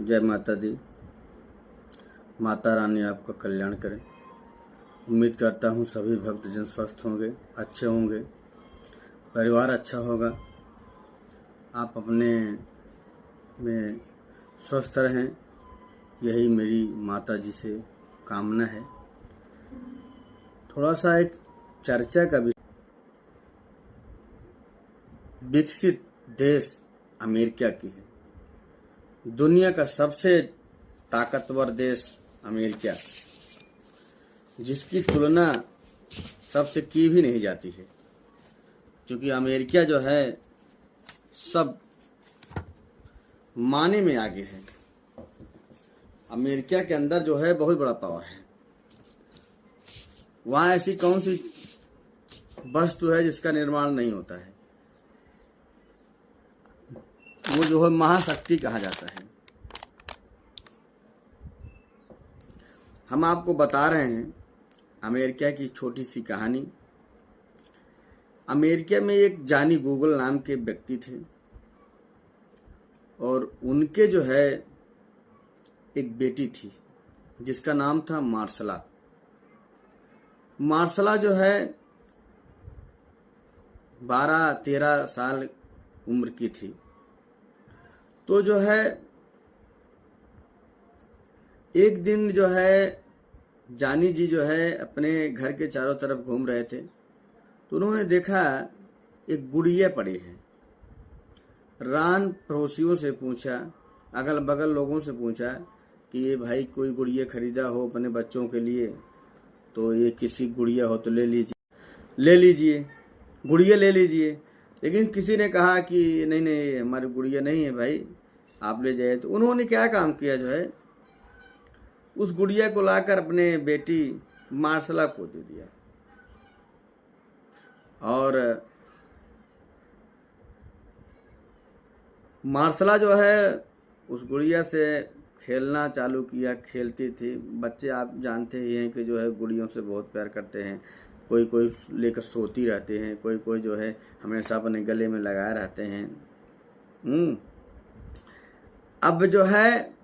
जय माता दी। माता रानी आपका कल्याण करें। उम्मीद करता हूँ सभी भक्तजन स्वस्थ होंगे, अच्छे होंगे, परिवार अच्छा होगा, आप अपने में स्वस्थ रहें, यही मेरी माता जी से कामना है। थोड़ा सा एक चर्चा का विषय, विकसित देश अमेरिका की है, दुनिया का सबसे ताकतवर देश अमेरिका, जिसकी तुलना सबसे की भी नहीं जाती है, क्योंकि अमेरिका जो है सब माने में आगे है। अमेरिका के अंदर जो है बहुत बड़ा पावर है। वहाँ ऐसी कौन सी वस्तु है जिसका निर्माण नहीं होता है? वो जो है महाशक्ति कहा जाता है। हम आपको बता रहे हैं अमेरिका की छोटी सी कहानी। अमेरिका में एक जानी गूगल नाम के व्यक्ति थे और उनके जो है एक बेटी थी जिसका नाम था मार्शला। मार्शला जो है 12-13 साल उम्र की थी। तो जो है एक दिन जो है जानी जी जो है अपने घर के चारों तरफ घूम रहे थे, तो उन्होंने देखा एक गुड़िया पड़ी है। रान पड़ोसियों से पूछा, अगल बगल लोगों से पूछा कि ये भाई कोई गुड़िया खरीदा हो अपने बच्चों के लिए, तो ये किसी गुड़िया हो तो ले लीजिए गुड़िया ले लीजिए। लेकिन किसी ने कहा कि नहीं नहीं हमारी गुड़िया नहीं है भाई, आप ले जाइए। तो उन्होंने क्या काम किया, जो है उस गुड़िया को लाकर अपने बेटी मार्शला को दे दिया और मार्शला जो है उस गुड़िया से खेलना चालू किया। खेलती थी। बच्चे आप जानते ही हैं कि जो है गुड़ियों से बहुत प्यार करते हैं। कोई कोई लेकर सोती रहते हैं, कोई कोई जो है हमेशा अपने गले में लगाए रहते हैं। अब जो है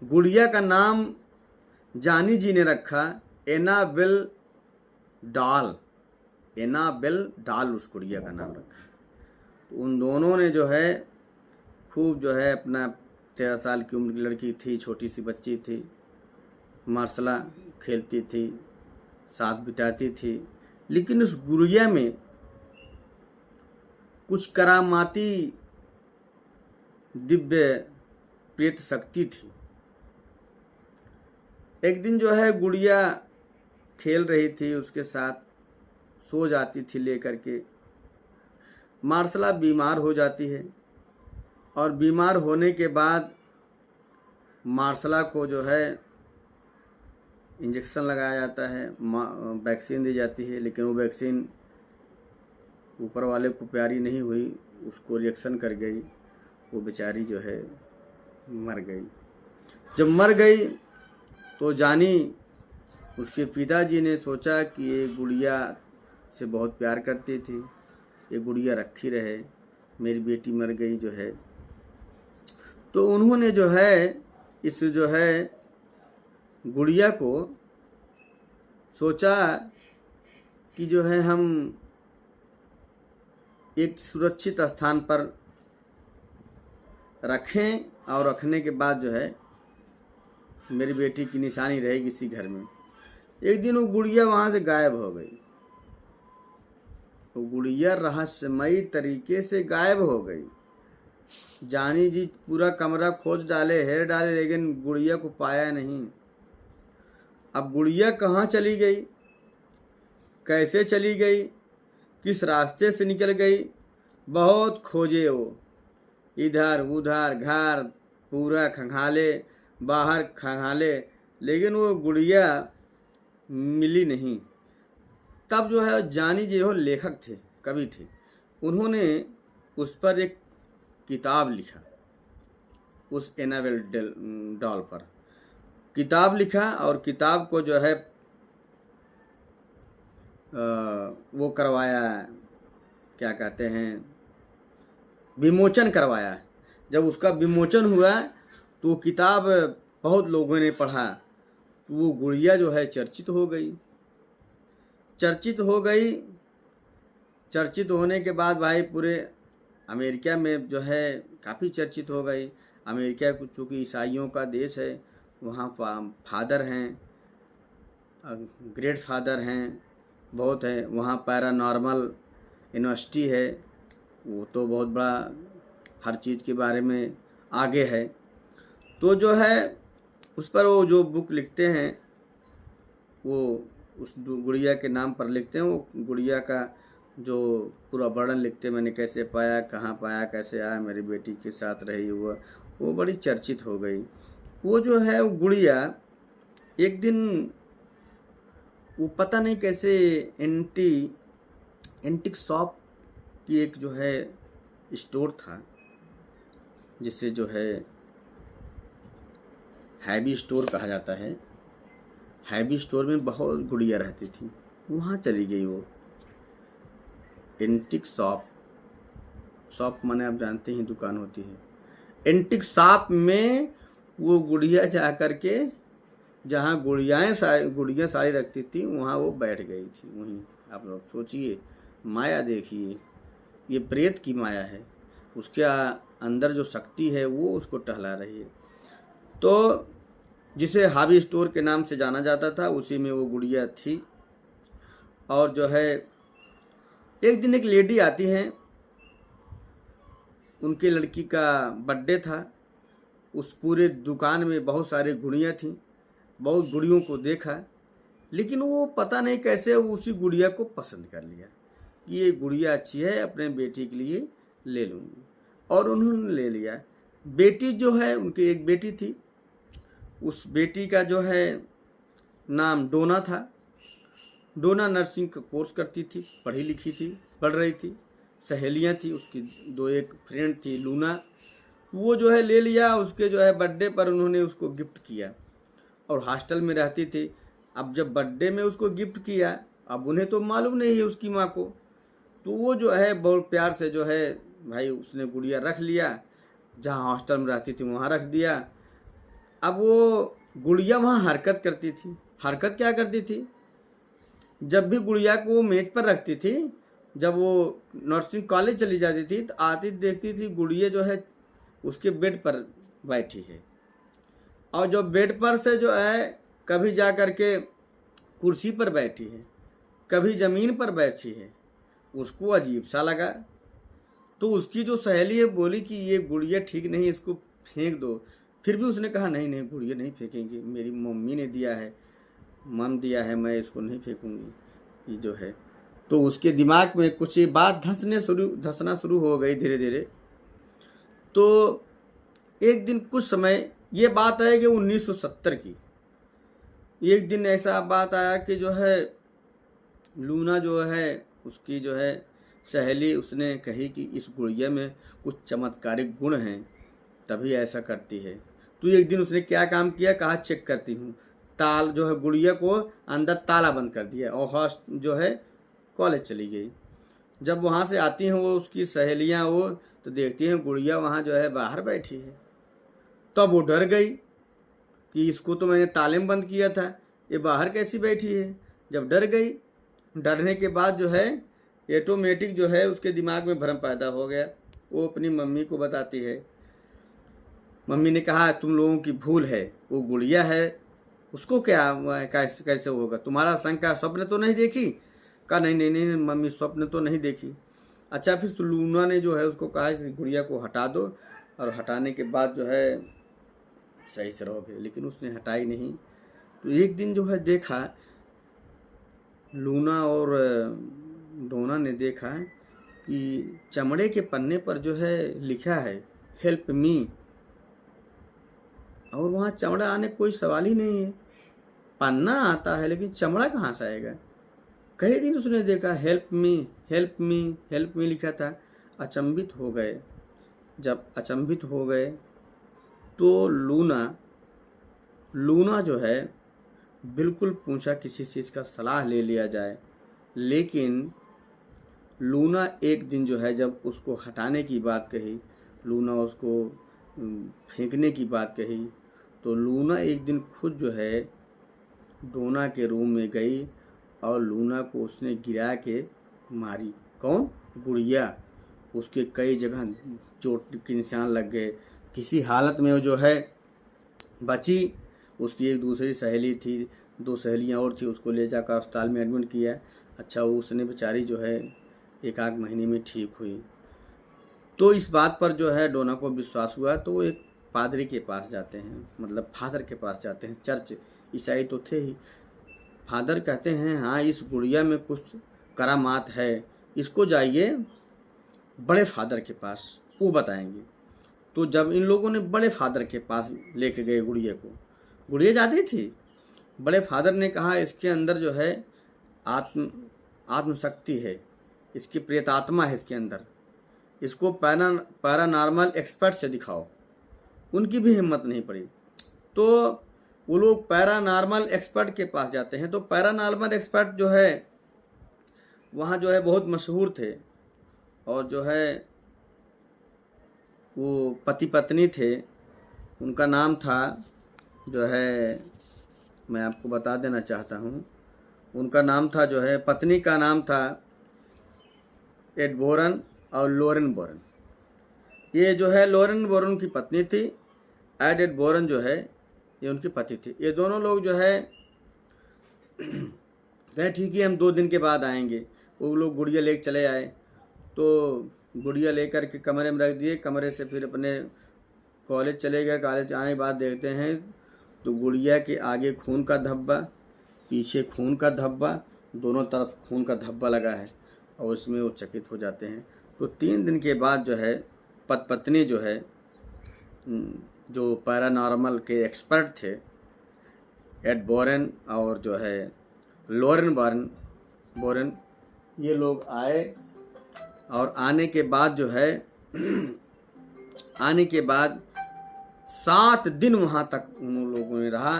गुड़िया का नाम जानी जी ने रखा एनाबेल डॉल उस गुड़िया का नाम रखा। तो उन दोनों ने जो है खूब जो है अपना 13 साल की उम्र की लड़की थी, छोटी सी बच्ची थी, मार्शला खेलती थी, साथ बिताती थी। लेकिन उस गुड़िया में कुछ करामाती दिव्य प्रेत शक्ति थी। एक दिन जो है गुड़िया खेल रही थी, उसके साथ सो जाती थी लेकर के। मार्शला बीमार हो जाती है और बीमार होने के बाद मार्शला को जो है इंजेक्शन लगाया जाता है, वैक्सीन दी जाती है। लेकिन वो वैक्सीन ऊपर वाले को प्यारी नहीं हुई, उसको रिएक्शन कर गई। वो बेचारी जो है मर गई। जब मर गई तो जानी उसके पिताजी ने सोचा कि ये गुड़िया से बहुत प्यार करती थी, ये गुड़िया रखी रहे, मेरी बेटी मर गई जो है। तो उन्होंने जो है इस जो है गुड़िया को सोचा कि जो है हम एक सुरक्षित स्थान पर रखें और रखने के बाद जो है मेरी बेटी की निशानी रहेगी इसी घर में। एक दिन वो गुड़िया वहाँ से गायब हो गई। वो गुड़िया रहस्यमयी तरीके से गायब हो गई। जानी जी पूरा कमरा खोज डाले, हेर डाले, लेकिन गुड़िया को पाया नहीं। अब गुड़िया कहाँ चली गई, कैसे चली गई, किस रास्ते से निकल गई, बहुत खोजे वो, इधर उधर घर पूरा खंगाले, बाहर खंगाले, लेकिन वो गुड़िया मिली नहीं। तब जो है जानी जी हो लेखक थे, कवि थे, उन्होंने उस पर एक किताब लिखा, उस एनाबेल डॉल पर किताब लिखा और किताब को जो है वो करवाया, क्या कहते हैं, विमोचन करवाया। जब उसका विमोचन हुआ तो वो किताब बहुत लोगों ने पढ़ा, तो वो गुड़िया जो है चर्चित हो गई। चर्चित हो गई, चर्चित होने के बाद भाई पूरे अमेरिका में जो है काफ़ी चर्चित हो गई। अमेरिका चूँकि ईसाइयों का देश है, वहाँ फादर हैं, ग्रेट फादर हैं, बहुत है। वहाँ पैरानॉर्मल यूनिवर्सिटी है, वो तो बहुत बड़ा हर चीज़ के बारे में आगे है। तो जो है उस पर वो जो बुक लिखते हैं वो उस गुड़िया के नाम पर लिखते हैं। वो गुड़िया का जो पूरा वर्णन लिखते हैं, मैंने कैसे पाया, कहाँ पाया, कैसे आया, मेरी बेटी के साथ रही हुआ, वो बड़ी चर्चित हो गई। वो जो है वो गुड़िया एक दिन वो पता नहीं कैसे एंटिक शॉप की एक जो है स्टोर था, जिसे जो है हैवी स्टोर कहा जाता है। हैवी स्टोर में बहुत गुड़िया रहती थी, वहाँ चली गई वो। एंटिक शॉप माने आप जानते ही दुकान होती है। एंटिक शॉप में वो गुड़िया जा कर के, जहाँ गुड़िया सारी रखती थी, वहाँ वो बैठ गई थी। वहीं आप लोग सोचिए, माया देखिए, ये प्रेत की माया है, उसके अंदर जो शक्ति है वो उसको टहला रही है। तो जिसे हावी स्टोर के नाम से जाना जाता था, उसी में वो गुड़िया थी। और जो है एक दिन एक लेडी आती हैं, उनके लड़की का बर्थडे था। उस पूरे दुकान में बहुत सारी गुड़ियाँ थीं, बहुत गुड़ियों को देखा, लेकिन वो पता नहीं कैसे उसी गुड़िया को पसंद कर लिया कि ये गुड़िया अच्छी है, अपने बेटी के लिए ले लूँगी। और उन्होंने ले लिया। बेटी जो है, उनकी एक बेटी थी, उस बेटी का जो है नाम डोना था। डोना नर्सिंग का कोर्स करती थी, पढ़ी लिखी थी, पढ़ रही थी। सहेलियां थी उसकी, दो एक फ्रेंड थी, लूना। वो जो है ले लिया। उसके जो है बर्थडे पर उन्होंने उसको गिफ्ट किया, और हॉस्टल में रहती थी। अब जब बर्थडे में उसको गिफ्ट किया, अब उन्हें तो मालूम नहीं है उसकी माँ को, तो वो जो है बहुत प्यार से जो है भाई उसने गुड़िया रख लिया, जहाँ हॉस्टल में रहती थी वहाँ रख दिया। अब वो गुड़िया वहाँ हरकत करती थी। हरकत क्या करती थी, जब भी गुड़िया को वो मेज पर रखती थी, जब वो नर्सिंग कॉलेज चली जाती थी तो आती देखती थी गुड़िया जो है उसके बेड पर बैठी है, और जो बेड पर से जो है कभी जा कर के कुर्सी पर बैठी है, कभी ज़मीन पर बैठी है। उसको अजीब सा लगा, तो उसकी जो सहेली है बोली कि ये गुड़िया ठीक नहीं, इसको फेंक दो। फिर भी उसने कहा नहीं नहीं, गुड़िया नहीं फेंकेंगे, मेरी मम्मी ने दिया है, मन दिया है, मैं इसको नहीं फेंकूंगी। ये जो है, तो उसके दिमाग में कुछ ये बात धंसना शुरू हो गई धीरे धीरे। तो एक दिन कुछ समय, ये बात है कि 1970 की, एक दिन ऐसा बात आया कि जो है लूना जो है उसकी जो है सहेली, उसने कही कि इस गुड़िया में कुछ चमत्कारिक गुण हैं, तभी ऐसा करती है। तो एक दिन उसने क्या काम किया, कहा चेक करती हूँ। ताल जो है गुड़िया को अंदर ताला बंद कर दिया, और हॉस्ट जो है कॉलेज चली गई। जब वहाँ से आती हैं वो उसकी सहेलियाँ, वो तो देखती हैं गुड़िया वहाँ जो है बाहर बैठी है। तब वो डर गई कि इसको तो मैंने ताले में बंद किया था, ये बाहर कैसी बैठी है। जब डर गई, डरने के बाद जो है ऑटोमेटिक जो है उसके दिमाग में भ्रम पैदा हो गया। वो अपनी मम्मी को बताती है। मम्मी ने कहा तुम लोगों की भूल है, वो गुड़िया है, उसको क्या कैसे होगा, तुम्हारा शंका स्वप्न तो नहीं देखी। कहा नहीं नहीं नहीं मम्मी, स्वप्न तो नहीं देखी। अच्छा, फिर लूना ने जो है उसको कहा कि गुड़िया को हटा दो, और हटाने के बाद जो है सही से रहोगे, लेकिन उसने हटाई नहीं। तो एक दिन जो है देखा, लूना और डोना ने देखा कि चमड़े के पन्ने पर जो है लिखा है हेल्प मी, और वहाँ चमड़ा आने कोई सवाल ही नहीं है। पन्ना आता है लेकिन चमड़ा कहाँ से आएगा। कई दिन उसने देखा help me help me help me लिखा था। अचंभित हो गए। जब अचंभित हो गए तो लूना जो है बिल्कुल पूछा किसी चीज़ का सलाह ले लिया जाए, लेकिन लूना एक दिन जो है जब उसको हटाने की बात कही, लूना उसको फेंकने की बात कही तो लूना एक दिन खुद जो है डोना के रूम में गई और लूना को उसने गिरा के मारी। कौन? गुड़िया। उसके कई जगह चोट के निशान लग गए। किसी हालत में वो जो है बची। उसकी एक दूसरी सहेली थी, 2 सहेलियाँ और थी, उसको ले जाकर अस्पताल में एडमिट किया। अच्छा, उसने बेचारी जो है 1 आध महीने में ठीक हुई। तो इस बात पर जो है डोना को विश्वास हुआ तो वो एक पादरी के पास जाते हैं, मतलब फादर के पास जाते हैं। चर्च ईसाई तो थे ही। फादर कहते हैं हाँ इस गुड़िया में कुछ करामात है, इसको जाइए बड़े फादर के पास, वो बताएंगे। तो जब इन लोगों ने बड़े फादर के पास लेके गए गुड़िया को, गुड़िया जाती थी। बड़े फादर ने कहा इसके अंदर जो है आत्मशक्ति है, इसकी प्रेतात्मा है इसके अंदर, इसको पैरानॉर्मल एक्सपर्ट से दिखाओ। उनकी भी हिम्मत नहीं पड़ी। तो वो लोग पैरानॉर्मल एक्सपर्ट के पास जाते हैं। तो पैरानॉर्मल एक्सपर्ट जो है वहाँ जो है बहुत मशहूर थे और जो है वो पति पत्नी थे। उनका नाम था जो है, मैं आपको बता देना चाहता हूँ, उनका नाम था जो है, पत्नी का नाम था एड बोरन और लोरेन बोरन। ये जो है लोरेन बोरन की पत्नी थी, एड बोरन जो है ये उनकी पति थी। ये दोनों लोग जो है कहे ठीक है हम 2 दिन के बाद आएंगे। वो लोग गुड़िया लेकर चले आए। तो गुड़िया लेकर के कमरे में रख दिए। कमरे से फिर अपने कॉलेज चले गए। कॉलेज आने के बाद देखते हैं तो गुड़िया के आगे खून का धब्बा, पीछे खून का धब्बा, दोनों तरफ खून का धब्बा लगा है और उसमें वो चकित हो जाते हैं। तो 3 दिन के बाद जो है पत्नी जो है, जो पैरानॉर्मल के एक्सपर्ट थे एड बोरन और जो है लोरेन बोरन, ये लोग आए। और आने के बाद जो है आने के बाद 7 दिन वहाँ तक उन लोगों ने रहा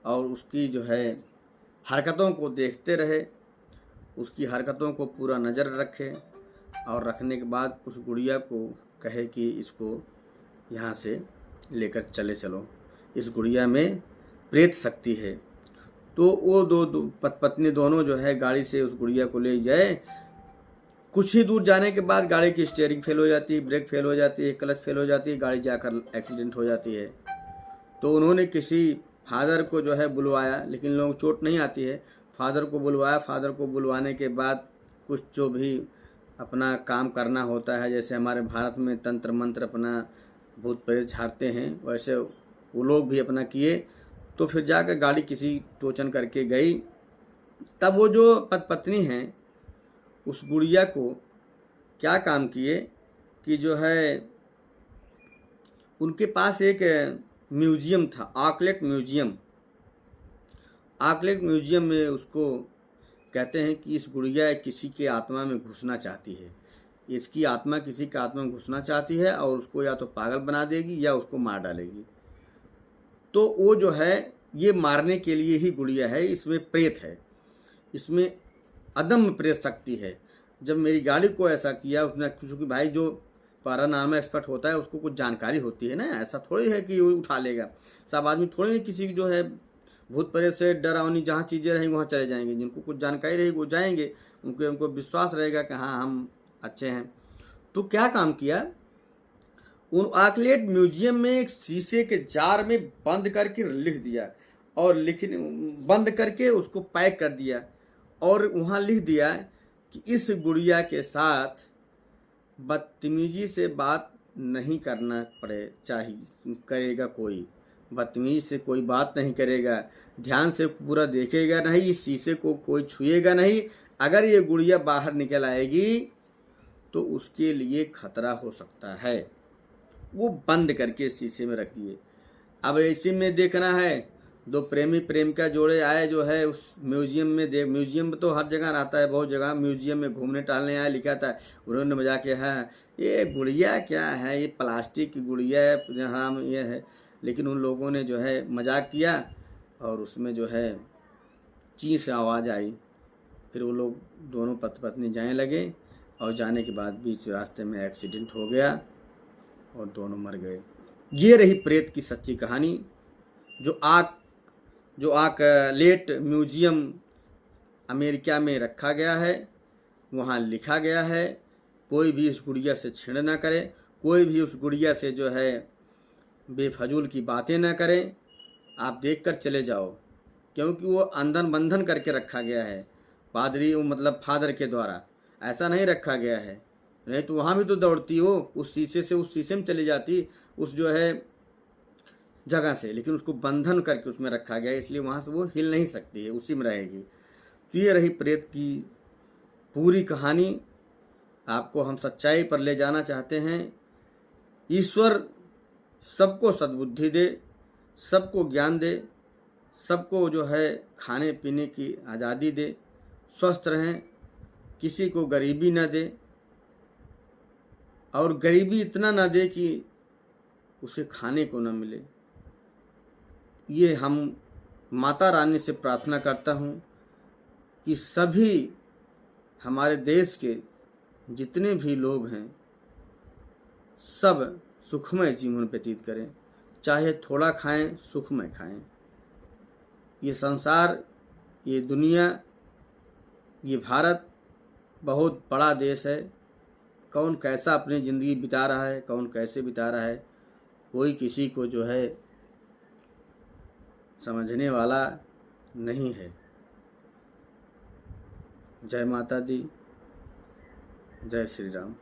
और उसकी जो है हरकतों को देखते रहे, उसकी हरकतों को पूरा नज़र रखे और रखने के बाद उस गुड़िया को कहे कि इसको यहाँ से लेकर चलो, इस गुड़िया में प्रेत शक्ति है। तो वो दो पत्नी दोनों जो है गाड़ी से उस गुड़िया को ले जाए। कुछ ही दूर जाने के बाद गाड़ी की स्टीयरिंग फेल हो जाती है, ब्रेक फेल हो जाती है, क्लच फेल हो जाती है, गाड़ी जाकर एक्सीडेंट हो जाती है। तो उन्होंने किसी फादर को जो है बुलवाया, लेकिन लोगों को चोट नहीं आती है। फादर को बुलवाया। फादर को बुलवाने के बाद कुछ जो भी अपना काम करना होता है, जैसे हमारे भारत में तंत्र मंत्र अपना भूत प्रेत झाड़ते हैं, वैसे वो लोग भी अपना किए। तो फिर जाकर गाड़ी किसी टोचन करके गई। तब वो जो पत्नी हैं उस गुड़िया को क्या काम किए कि जो है उनके पास एक म्यूजियम था, आर्कलेट म्यूजियम। आर्कलेट म्यूजियम में उसको कहते हैं कि इस गुड़िया किसी के आत्मा में घुसना चाहती है, इसकी आत्मा किसी का आत्मा में घुसना चाहती है और उसको या तो पागल बना देगी या उसको मार डालेगी। तो वो जो है ये मारने के लिए ही गुड़िया है, इसमें प्रेत है, इसमें अदम्य प्रेत शक्ति है। जब मेरी गाड़ी को ऐसा किया उसने, क्योंकि भाई जो पैरानॉर्मल एक्सपर्ट होता है उसको कुछ जानकारी होती है ना, ऐसा थोड़ी है कि वो उठा लेगा। सब आदमी थोड़ी ही किसी जो है भूत प्रेत से डरावनी जहाँ चीज़ें रहेंगी वहाँ चले जाएंगे। जिनको कुछ जानकारी रहेगी वो जाएंगे, उनको विश्वास रहेगा कि हाँ हम अच्छे हैं। तो क्या काम किया, उन आर्कलेट म्यूजियम में एक शीशे के जार में बंद करके लिख दिया और बंद करके उसको पैक कर दिया और वहाँ लिख दिया कि इस गुड़िया के साथ बदतमीजी से बात नहीं करना करेगा कोई, बदतमीजी से कोई बात नहीं करेगा, ध्यान से पूरा देखेगा नहीं, इस शीशे को कोई छुएगा नहीं। अगर ये गुड़िया बाहर निकल आएगी तो उसके लिए खतरा हो सकता है। वो बंद करके शीशे में रख दिए। अब इसी में देखना है 2 प्रेमी प्रेमिका जोड़े आए जो है उस म्यूजियम में। म्यूजियम तो हर जगह रहता है, बहुत जगह म्यूजियम में घूमने टहलने आया, लिखा था। उन्होंने मजाक किया है ये गुड़िया क्या है, ये प्लास्टिक की गुड़िया है जहाँ ये है। लेकिन उन लोगों ने जो है मजाक किया और उसमें जो है ची से आवाज़ आई। फिर वो लोग दोनों पति पत्नी जाने लगे और जाने के बाद बीच रास्ते में एक्सीडेंट हो गया और दोनों मर गए। ये रही प्रेत की सच्ची कहानी, जो आक लेट म्यूजियम अमेरिका में रखा गया है। वहाँ लिखा गया है कोई भी इस गुड़िया से छेड़ ना करे, कोई भी उस गुड़िया से जो है बेफजूल की बातें ना करें। आप देख कर चले जाओ, क्योंकि वो अंधन बंधन करके रखा गया है पादरी, वो मतलब फादर के द्वारा। ऐसा नहीं रखा गया है, नहीं तो वहाँ भी तो दौड़ती हो, उस शीशे से उस शीशे में चली जाती, उस जो है जगह से, लेकिन उसको बंधन करके उसमें रखा गया है, इसलिए वहाँ से वो हिल नहीं सकती है, उसी में रहेगी। तो ये रही प्रेत की पूरी कहानी। आपको हम सच्चाई पर ले जाना चाहते हैं। ईश्वर सबको सद्बुद्धि दे, सबको ज्ञान दे, सबको जो है खाने पीने की आज़ादी दे, स्वस्थ रहें, किसी को गरीबी न दे, और गरीबी इतना न दे कि उसे खाने को न मिले। ये हम माता रानी से प्रार्थना करता हूँ कि सभी हमारे देश के जितने भी लोग हैं सब सुखमय जीवन व्यतीत करें, चाहे थोड़ा खाएं, सुखमय खाएं। ये संसार, ये दुनिया, ये भारत बहुत बड़ा देश है। कौन कैसा अपनी ज़िंदगी बिता रहा है, कौन कैसे बिता रहा है, कोई किसी को जो है समझने वाला नहीं है। जय माता दी, जय श्री राम।